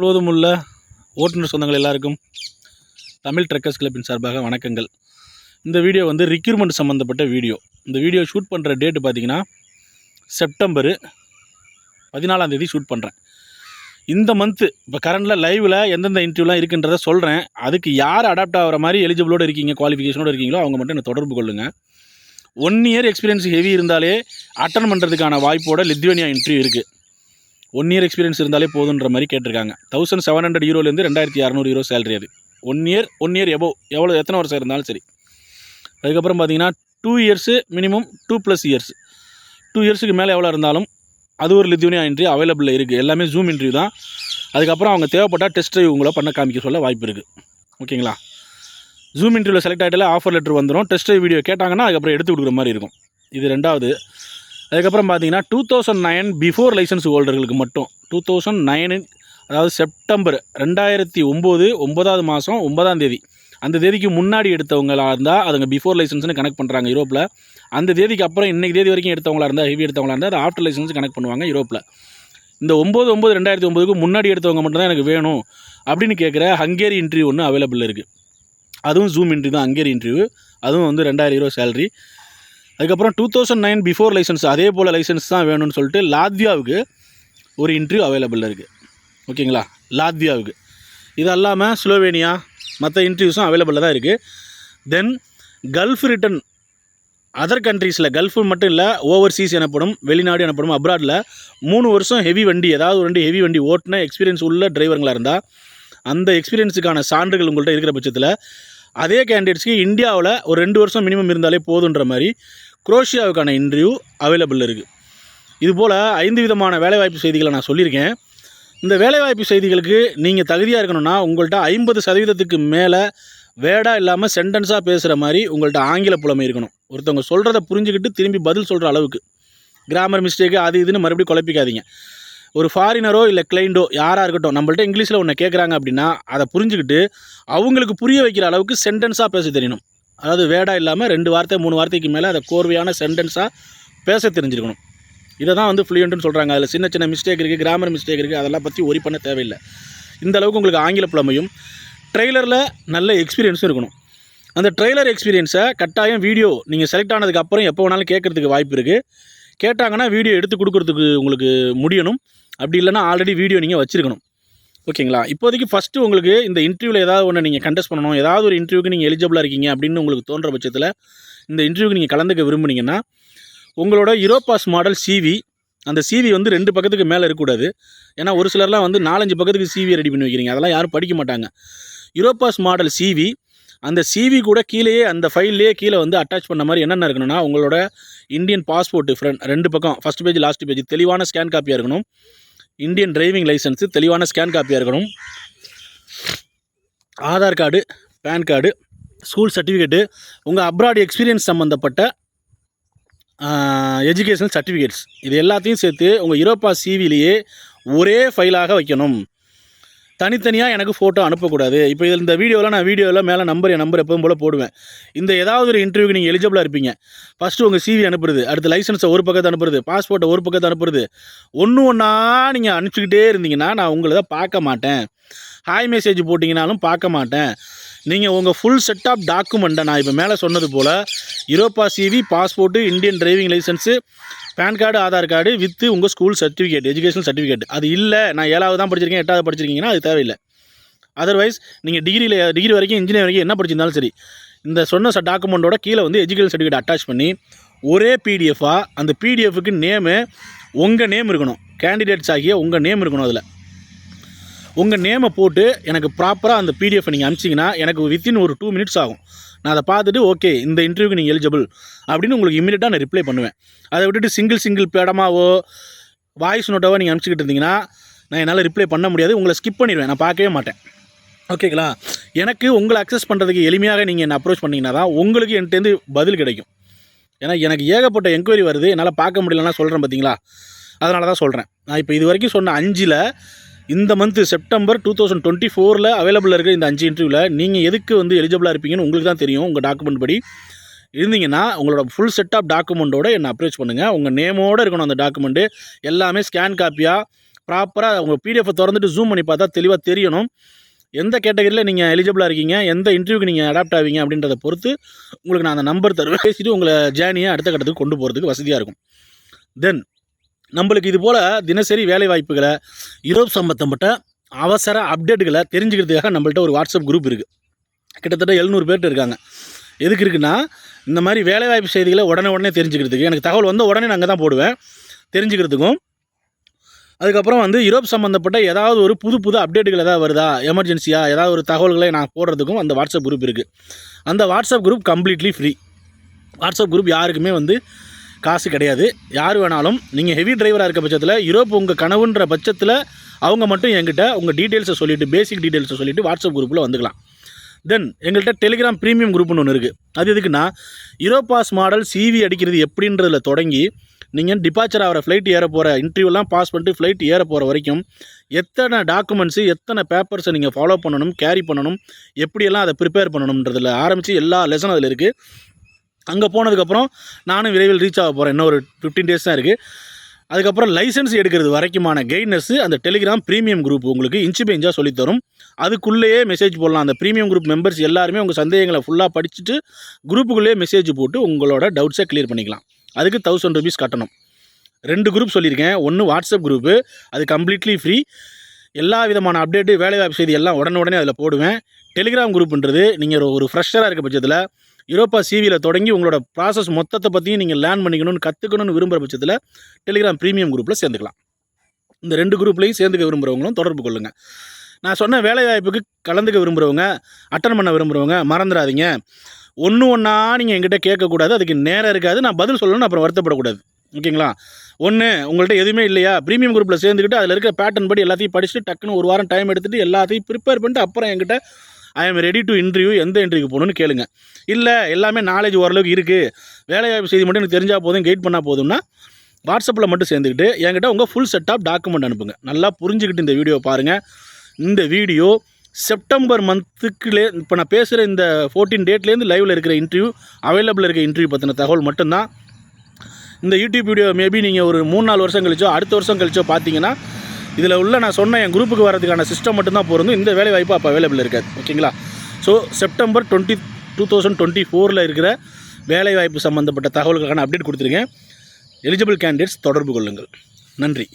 முழுவதும் உள்ள ஓட்டுநர் சொந்தங்கள் எல்லாருக்கும் தமிழ் ட்ரக்கர்ஸ் கிளப்பின் சார்பாக வணக்கங்கள். இந்த வீடியோ வந்து ரிக்ரூட்மெண்ட் சம்மந்தப்பட்ட வீடியோ. இந்த வீடியோ ஷூட் பண்ணுற டேட்டு பார்த்திங்கன்னா செப்டம்பர் 14 ஷூட் பண்ணுறேன். இந்த மந்த்து இப்போ கரண்டில் லைவில் எந்தெந்த இன்டர்வியூலாம் இருக்குன்றதை சொல்கிறேன். அதுக்கு யார் அடாப்ட் ஆகிற மாதிரி எலிஜிபிளோடு இருக்கீங்க, குவாலிஃபிகேஷனோடு இருக்கீங்களோ அவங்க மட்டும் என்னை தொடர்பு கொள்ளுங்கள். 1 இயர் எக்ஸ்பீரியன்ஸ் ஹெவி இருந்தாலே அட்டன் பண்ணுறதுக்கான வாய்ப்போட லித்வேனியா இன்டர்வியூ இருக்குது. 1 இயர் எக்ஸ்பீரியன்ஸ் இருந்தாலே போதுன்ற மாதிரி கேட்டிருக்காங்க. 1700 யூரோலேருந்து 2600 யூரோ சேலரி. அது 1 இயர் எபோவ் எத்தனை வருஷம் இருந்தாலும் சரி. அதுக்கப்புறம் பார்த்தீங்கன்னா 2 இயர்ஸு மினிமம் 2+ இயர்ஸ். 2 இயர்ஸுக்கு மேலே எவ்வளோ இருந்தாலும் அது ஒரு லித்வேனியா இன்டர்வியூ அவைலபிளில் இருக்குது. எல்லாமே ஜூம் இன்டர்வியூ தான். அதுக்கப்புறம் அவங்க தேவைப்பட்டால் டெஸ்ட் ட்ரைவ் உங்களை பண்ண காமிக்க சொல்ல வாய்ப்பு இருக்குது. ஓகேங்களா? ஜூம் இன்டர்வியூவில் செலக்ட் ஆகிட்டாலே ஆஃபர் லெட்டர் வந்துடும். டெஸ்ட் ட்ரைவ் வீடியோ கேட்டாங்கன்னா அதுக்கப்புறம் எடுத்து கொடுக்குற மாதிரி இருக்கும். இது 2வது. அதுக்கப்புறம் பார்த்தீங்கன்னா 2009 பிஃபோர் லைசன்ஸ் ஹோல்டர்களுக்கு மட்டும் 2009 அதாவது செப்டம்பர் 2009 9வது மாதம் 9ஆம் தேதி அந்த தேதிக்கு முன்னாடி எடுத்தவங்களாக இருந்தால் அதுங்க பிஃபோர் லைசன்ஸ்னு கனெக்ட் பண்ணுறாங்க யூரோப்பில். அந்த தேதிக்கு அப்புறம் இன்றைக்கி தேதி வரைக்கும் எடுத்தவங்களாக இருந்தால் ஹெவி எடுத்தவங்களாக இருந்தால் அது ஆஃப்டர் லைசன்ஸ் கனெக்ட் பண்ணுவாங்க யூரோப்பில். இந்த 9/9/2009க்கு முன்னாடி எடுத்தவங்க மட்டும்தான் எனக்கு வேணும் அப்படின்னு கேட்குற ஹங்கேரி இன்டர்வியூ ஒன்று அவைலபிள் இருக்குது. அதுவும் ஜூம் இன்டர்வியூ தான். ஹங்கேரி இன்டர்வியூ அதுவும் வந்து 2000 யூரோ சேலரி. அதுக்கப்புறம் 2009 பிஃபோர் லைசன்ஸ் அதே போல் லைசன்ஸ் தான் வேணும்னு சொல்லிட்டு லாத்வியாவுக்கு ஒரு இன்டர்வியூ அவைலபிள் இருக்குது. ஓகேங்களா? லாத்வியாவுக்கு. இது இல்லாமல் ஸ்லோவேனியா மற்ற இன்டர்வியூஸும் அவைலபிளில் தான் இருக்குது. தென் கல்ஃப் ரிட்டன் அதர் கண்ட்ரீஸில் கல்ஃபு மட்டும் இல்லை, ஓவர்சீஸ் எனப்படும், வெளிநாடு எனப்படும், அப்ராடில் 3 வருஷம் ஹெவி வண்டி ஏதாவது ஒரு ஹெவி வண்டி ஓட்டின எக்ஸ்பீரியன்ஸ் உள்ள டிரைவருங்களாக இருந்தால் அந்த எக்ஸ்பீரியன்ஸுக்கான சான்றுகள் உங்கள்கிட்ட இருக்கிற பட்சத்தில் அதே கேண்டிடேட்ஸ்க்கு இந்தியாவில் ஒரு 2 வருஷம் மினிமம் இருந்தாலே போதுன்ற மாதிரி குரோஷியாவுக்கான இன்டர்வியூ அவைலபிள் இருக்குது. இதுபோல் 5 விதமான வேலைவாய்ப்பு செய்திகளை நான் சொல்லியிருக்கேன். இந்த வேலைவாய்ப்பு செய்திகளுக்கு நீங்கள் தகுதியாக இருக்கணும்னா உங்கள்கிட்ட 50% மேலே வேர்டாக இல்லாமல் சென்டென்ஸாக பேசுகிற மாதிரி உங்கள்கிட்ட ஆங்கில புலமை இருக்கணும். ஒருத்தவங்க சொல்கிறத புரிஞ்சுக்கிட்டு திரும்பி பதில் சொல்கிற அளவுக்கு. கிராமர் மிஸ்டேக்கு அது இதுன்னு மறுபடியும் குழப்பிக்காதீங்க. ஒரு ஃபாரினரோ இல்லை கிளைண்டோ யாராக இருக்கட்டும் நம்மள்ட்ட இங்கிலீஷில் ஒன்று கேட்குறாங்க அப்படின்னா அதை புரிஞ்சுக்கிட்டு அவங்களுக்கு புரிய வைக்கிற அளவுக்கு சென்டென்ஸாக பேச தெரியணும். அதாவது வேர்டாக இல்லாமல் 2 வார்த்தை 3 வார்த்தைக்கு மேலே அதை கோர்வையான சென்டென்ஸாக பேச தெரிஞ்சிருக்கணும். இதை தான் வந்து ஃப்ளூயண்ட்டுன்னு சொல்கிறாங்க. அதில் சின்ன சின்ன மிஸ்டேக் இருக்குது, கிராமர் மிஸ்டேக் இருக்குது, அதெல்லாம் பற்றி ஒரி பண்ண தேவையில்லை. இந்த அளவுக்கு உங்களுக்கு ஆங்கில புலமையும் ட்ரெய்லரில் நல்ல எக்ஸ்பீரியன்ஸும் இருக்கணும். அந்த ட்ரெய்லர் எக்ஸ்பீரியன்ஸை கட்டாயம் வீடியோ நீங்கள் செலக்ட் ஆனதுக்கப்புறம் எப்போ வேணாலும் கேட்குறதுக்கு வாய்ப்பு இருக்குது. கேட்டாங்கன்னா வீடியோ எடுத்து கொடுக்குறதுக்கு உங்களுக்கு முடியணும். அப்படி இல்லைனா ஆல்ரெடி வீடியோ நீங்கள் வச்சுருக்கணும். ஓகேங்களா? இப்போதைக்கு ஃபஸ்ட்டு உங்களுக்கு இந்த இன்டர்வியூவில் ஏதாவது ஒன்று நீங்கள் கண்டெஸ்ட் பண்ணணும், ஏதாவது ஒரு இன்டர்வியூக்கு நீங்கள் எலிஜிபிளாக இருக்கீங்க அப்படின்னு உங்களுக்கு தோன்ற பட்சத்தில் இந்த இன்டர்வியூக்கு நீங்கள் கலந்துக்க விரும்புனீங்கன்னா உங்களோட யூரோபாஸ் மாடல் சிவி, அந்த சிவி வந்து 2 பக்கத்துக்கு மேலே இருக்கக்கூடாது. ஏன்னா ஒரு சிலர்லாம் வந்து 4-5 பக்கத்துக்கு சிவி ரெடி பண்ணி வைக்கிறீங்க. அதெல்லாம் யாரும் படிக்க மாட்டாங்க. யூரோபாஸ் மாடல் சிவி, அந்த சிவி கூட கீழேயே அந்த ஃபைல்லையே கீழே வந்து அட்டாச் பண்ண மாதிரி என்னென்ன இருக்கணும்னா உங்களோட இந்தியன் பாஸ்போர்ட்டு ஃப்ரண்ட் 2 பக்கம் ஃபஸ்ட் பேஜ் லாஸ்ட் பேஜ் தெளிவான ஸ்கேன் காப்பியாக இருக்கணும். இந்தியன் டிரைவிங் லைசன்ஸு தெளிவான ஸ்கேன் காப்பியாக இருக்கணும். Aadhaar card, PAN card, school certificate, உங்கள் அப்ராட் எக்ஸ்பீரியன்ஸ் சம்மந்தப்பட்ட எஜுகேஷனல் சர்டிஃபிகேட்ஸ், இது எல்லாத்தையும் சேர்த்து உங்கள் யூரோப்பா சிவிலேயே ஒரே ஃபைலாக வைக்கணும். தனித்தனியாக எனக்கு ஃபோட்டோ அனுப்பக்கூடாது. இப்போ இதில் இந்த வீடியோவில் மேலே என் நம்பர் எப்பவும் போல் போடுவேன். இந்த ஏதாவது ஒரு இன்டர்வியூக்கு நீங்கள் எலிஜிபிளாக இருப்பீங்க. ஃபஸ்ட்டு உங்கள் சிவி அனுப்புறது, அடுத்து லைசன்ஸை ஒரு பக்கத்தை அனுப்புறது, பாஸ்போர்ட்டை ஒரு பக்கத்தை அனுப்புறது, ஒன்றா நீங்கள் அனுப்பிச்சிக்கிட்டே இருந்தீங்கன்னா நான் உங்களை தான் பார்க்க மாட்டேன். ஹாய் மெசேஜ் போட்டிங்கனாலும் பார்க்க மாட்டேன். நீங்கள் உங்கள் ஃபுல் செட் ஆஃப் டாக்குமெண்ட்டை நான் இப்போ மேலே சொன்னது போல் Europass CV, passport, Indian driving licence, PAN card, Aadhaar card with உங்கள் ஸ்கூல் சர்டிஃபிகேட், எஜுகேஷனல் சர்டிஃபிகேட். அது இல்லை நான் 7வது தான் படிச்சிருக்கேன் 8வது படிச்சிருக்கீங்கன்னா அது தேவையில்லை. அதர்வைஸ் நீங்கள் டிகிரி வரைக்கும் இன்ஜினியர் வரைக்கும் என்ன படிச்சிருந்தாலும் சரி இந்த சொன்ன டாக்குமெண்ட்டோட கீழே வந்து எஜுகேஷன் சர்டிஃபிகேட் அட்டாச் பண்ணி ஒரே பிடிஎஃபாக அந்த பிடிஎஃப்க்கு நேமு உங்கள் நேம் இருக்கணும். கேண்டிடேட்ஸ் ஆகிய உங்கள் நேம் இருக்கணும். அதில் உங்கள் நேமை போட்டு எனக்கு ப்ராப்பராக அந்த பிடிஎஃப் நீங்கள் அனுப்பிச்சிங்கன்னா எனக்கு வித்தின் ஒரு 2 மினிட்ஸ் ஆகும். நான் அதை பார்த்துட்டு ஓகே இந்த இன்டர்வியூக்கு நீங்கள் எலிஜிபிள் அப்படின்னு உங்களுக்கு இமீடியட்டாக நான் ரிப்ளை பண்ணுவேன். அதை விட்டுட்டு சிங்கிள் பேடமாவோ வாய்ஸ் நோட்டாவோ நீங்கள் அனுப்பிச்சிக்கிட்டு இருந்தீங்கன்னா நான் என்னால் ரிப்ளை பண்ண முடியாது. உங்களை ஸ்கிப் பண்ணிடுவேன், நான் பார்க்கவே மாட்டேன். ஓகேங்களா? எனக்கு உங்களை அக்சஸ் பண்ணுறதுக்கு எளிமையாக நீங்கள் என்னை அப்ரோச் பண்ணிங்கன்னா தான் உங்களுக்கு என்கிட்டேருந்து பதில் கிடைக்கும். ஏன்னா எனக்கு ஏகப்பட்ட என்கொயரி வருது, என்னால் பார்க்க முடியலன்னா சொல்கிறேன் பார்த்தீங்களா? அதனால தான் சொல்கிறேன். நான் இப்போ இது வரைக்கும் சொன்ன 5ல் இந்த மந்த்து செப்டம்பர் 2024 அவைலபிள் இருக்கிற இந்த 5 இன்டர்வியூவில் நீங்கள் எதுக்கு வந்து எலிஜிபிளாக இருப்பீங்கன்னு உங்களுக்கு தான் தெரியும். உங்கள் டாக்குமெண்ட் படி இருந்தீங்கன்னா உங்களோட ஃபுல் செட் ஆஃப் டாக்குமெண்ட்டோட என்னை அப்ரோச் பண்ணுங்கள். உங்கள் நேமோடு இருக்கணும் அந்த டாக்குமெண்ட்டு. எல்லாமே ஸ்கேன் காப்பியாக ப்ராப்பராக உங்கள் பிடிஎஃப்பை திறந்துட்டு ஜூம் பண்ணி பார்த்தா தெளிவாக தெரியணும். எந்த கேட்டகரியில் நீங்கள் எலிஜிபிளாக இருக்கீங்க, எந்த இன்டர்வியூக்கு நீங்கள் அடாப்ட் ஆவீங்க அப்படின்றத பொறுத்து உங்களுக்கு நான் அந்த நம்பர் தருவேன். பேசிட்டு உங்களை ஜேர்னியை அடுத்த கட்டத்துக்கு கொண்டு போகிறதுக்கு வசதியாக இருக்கும். தென் நம்மளுக்கு இது போல் தினசரி வேலை வாய்ப்புகளை, யூரோப் சம்பந்தப்பட்ட அவசர அப்டேட்டுகளை தெரிஞ்சுக்கிறதுக்காக நம்மள்ட்ட ஒரு வாட்ஸ்அப் குரூப் இருக்குது. கிட்டத்தட்ட 700 பேர்ட்டு இருக்காங்க. எதுக்கு இருக்குன்னா, இந்த மாதிரி வேலைவாய்ப்பு செய்திகளை உடனே தெரிஞ்சுக்கிறதுக்கு, எனக்கு தகவல் வந்து உடனே நான் அங்கே தான் போடுவேன், தெரிஞ்சுக்கிறதுக்கும். அதுக்கப்புறம் வந்து யூரோப் சம்மந்தப்பட்ட ஏதாவது ஒரு புது அப்டேட்டுகள் ஏதாவது வருதா, எமர்ஜென்சியாக ஏதாவது ஒரு தகவல்களை நான் போடுறதுக்கும் அந்த வாட்ஸ்அப் குரூப் இருக்குது. அந்த WhatsApp group completely free. WhatsApp group யாருக்குமே வந்து காசு கிடையாது. யார் வேணாலும், நீங்கள் ஹெவி டிரைவராக இருக்க பட்சத்தில், யூரோப் உங்கள் கனவுன்ற பட்சத்தில் அவங்க மட்டும் என்கிட்ட உங்கள் டீட்டெயில்ஸை சொல்லிவிட்டு, பேசிக் டீட்டெயில்ஸை சொல்லிவிட்டு வாட்ஸ்அப் குரூப்பில் வந்துக்கலாம். தென் எங்கள்கிட்ட டெலிகிராம் ப்ரீமியம் குரூப்னு ஒன்று இருக்குது. அது எதுக்குன்னா, யூரோப் பாஸ் மாடல் CV அடிக்கிறது எப்படின்றதில் தொடங்கி, நீங்கள் டிபார்ச்சர் ஆகிற ஃப்ளைட் ஏற போகிற இன்டர்வியூலாம் பாஸ் பண்ணிட்டு ஃப்ளைட் ஏற போகிற வரைக்கும் எத்தனை டாக்குமெண்ட்ஸு, எத்தனை பேப்பர்ஸை நீங்கள் ஃபாலோ பண்ணணும், கேரி பண்ணணும், எப்படியெல்லாம் அதை ப்ரிப்பேர் பண்ணணுன்றதில் ஆரம்பித்து எல்லா லெசனும் அதில் இருக்குது. அங்கே போனதுக்கப்புறம் நானும் விரைவில் ரீச் ஆக போகிறேன். இன்னும் ஒரு 15 days தான் இருக்குது. அதுக்கப்புறம் லைசன்ஸ் எடுக்கிறது வரைக்குமான கைட்னஸ்ஸு அந்த டெலிகிராம் ப்ரீமியம் குரூப் உங்களுக்கு இன்ச்சு பை இன்ச்சாக சொல்லித்தரும். அதுக்குள்ளேயே மெசேஜ் போடலாம். அந்த ப்ரீமியம் குரூப் மெம்பர்ஸ் எல்லாருமே உங்கள் சந்தேகங்களை ஃபுல்லாக படிச்சுட்டு குரூப்புக்குள்ளேயே மெசேஜ் போட்டு உங்களோட டவுட்ஸை கிளியர் பண்ணிக்கலாம். அதுக்கு 1000 rupees கட்டணும். 2 குரூப் சொல்லியிருக்கேன். ஒன்று வாட்ஸ்அப் குரூப்பு, அது கம்ப்ளீட்லி ஃப்ரீ. எல்லா விதமான அப்டேட்டு, வேலைவாய்ப்பு செய்தி எல்லாம் உடனே அதில் போடுவேன். டெலிகிராம் குரூப்புன்றது நீங்கள் ஒரு ஃப்ரெஷராக இருக்க பட்சத்தில் யூரோப்பா CVயில் தொடங்கி உங்களோட ப்ராசஸ் மொத்தத்தை பற்றியும் நீங்கள் லேர்ன் பண்ணிக்கணும்னு, கற்றுக்கணும்னு விரும்புகிற பட்சத்தில் டெலிகிராம் ப்ரீமியம் குரூப்பில் சேர்ந்துக்கலாம். இந்த 2 குரூப்லையும் சேர்ந்துக்க விரும்புகிறவங்களும் தொடர்பு கொள்ளுங்கள். நான் சொன்ன வேலைவாய்ப்புக்கு கலந்துக்க விரும்புகிறவங்க, அட்டன் பண்ண விரும்புகிறவங்க மறந்துடாதீங்க. ஒன்றா நீங்கள் என்கிட்ட கேட்கக்கூடாது. அதுக்கு நேரம் இருக்காது. நான் பதில் சொல்லணும்னு அப்புறம் வருத்தப்படக்கூடாது. ஓகேங்களா? உங்கள்கிட்ட எதுவுமே இல்லையா, ப்ரீமியம் குரூப்பில் சேர்ந்துக்கிட்டு அதில் இருக்க பேட்டர்ன் படி எல்லாத்தையும் படிச்சுட்டு டக்குன்னு ஒரு வாரம் டைம் எடுத்துகிட்டு எல்லாத்தையும் ப்ரிப்பேர் பண்ணிட்டு அப்புறம் என்கிட்ட ஐ ஆம் ரெடி டு இன்டர்வியூ, எந்த இன்டர்வியூக்கு போகணுன்னு கேளுங்க. இல்லை எல்லாமே நாலேஜ் ஓரளவுக்கு இருக்குது, வேலைவாய்ப்பு செய்தி மட்டும் எனக்கு தெரிஞ்சால் போதும், கைட் பண்ணால் போதும்னா வாட்ஸ்அப்பில் மட்டும் சேர்ந்துக்கிட்டு என்கிட்ட உங்கள் ஃபுல் செட் ஆஃப் டாக்குமெண்ட் அனுப்புங்க. நல்லா புரிஞ்சுக்கிட்டு இந்த வீடியோ பாருங்கள். இந்த வீடியோ செப்டம்பர் மந்த்துக்குள்ளே, இப்போ நான் பேசுகிற இந்த 14 டேட்லேருந்து லைவில் இருக்கிற இன்டர்வியூ, அவைலபிள் இருக்க இன்டர்வியூ பற்றின தகவல் மட்டும்தான். இந்த யூடியூப் வீடியோ மேபி நீங்கள் ஒரு 3-4 வருஷம் கழிச்சோ, அடுத்த வருஷம் கழிச்சோ பார்த்தீங்கன்னா, இதில் உள்ள நான் சொன்ன என் குரூப்புக்கு வரதுக்கான சிஸ்டம் மட்டும்தான் பொருந்தும். இந்த வேலை வாய்ப்பு அப்போ அவைலபிள் இருக்காது. ஓகேங்களா? ஸோ செப்டம்பர் 2024 இருக்கிற வேலைவாய்ப்பு சம்மந்தப்பட்ட தகவல்களுக்கான அப்டேட் கொடுத்துருக்கேன். எலிஜிபிள் கேண்டிடேட்ஸ் தொடர்பு கொள்ளுங்கள். நன்றி.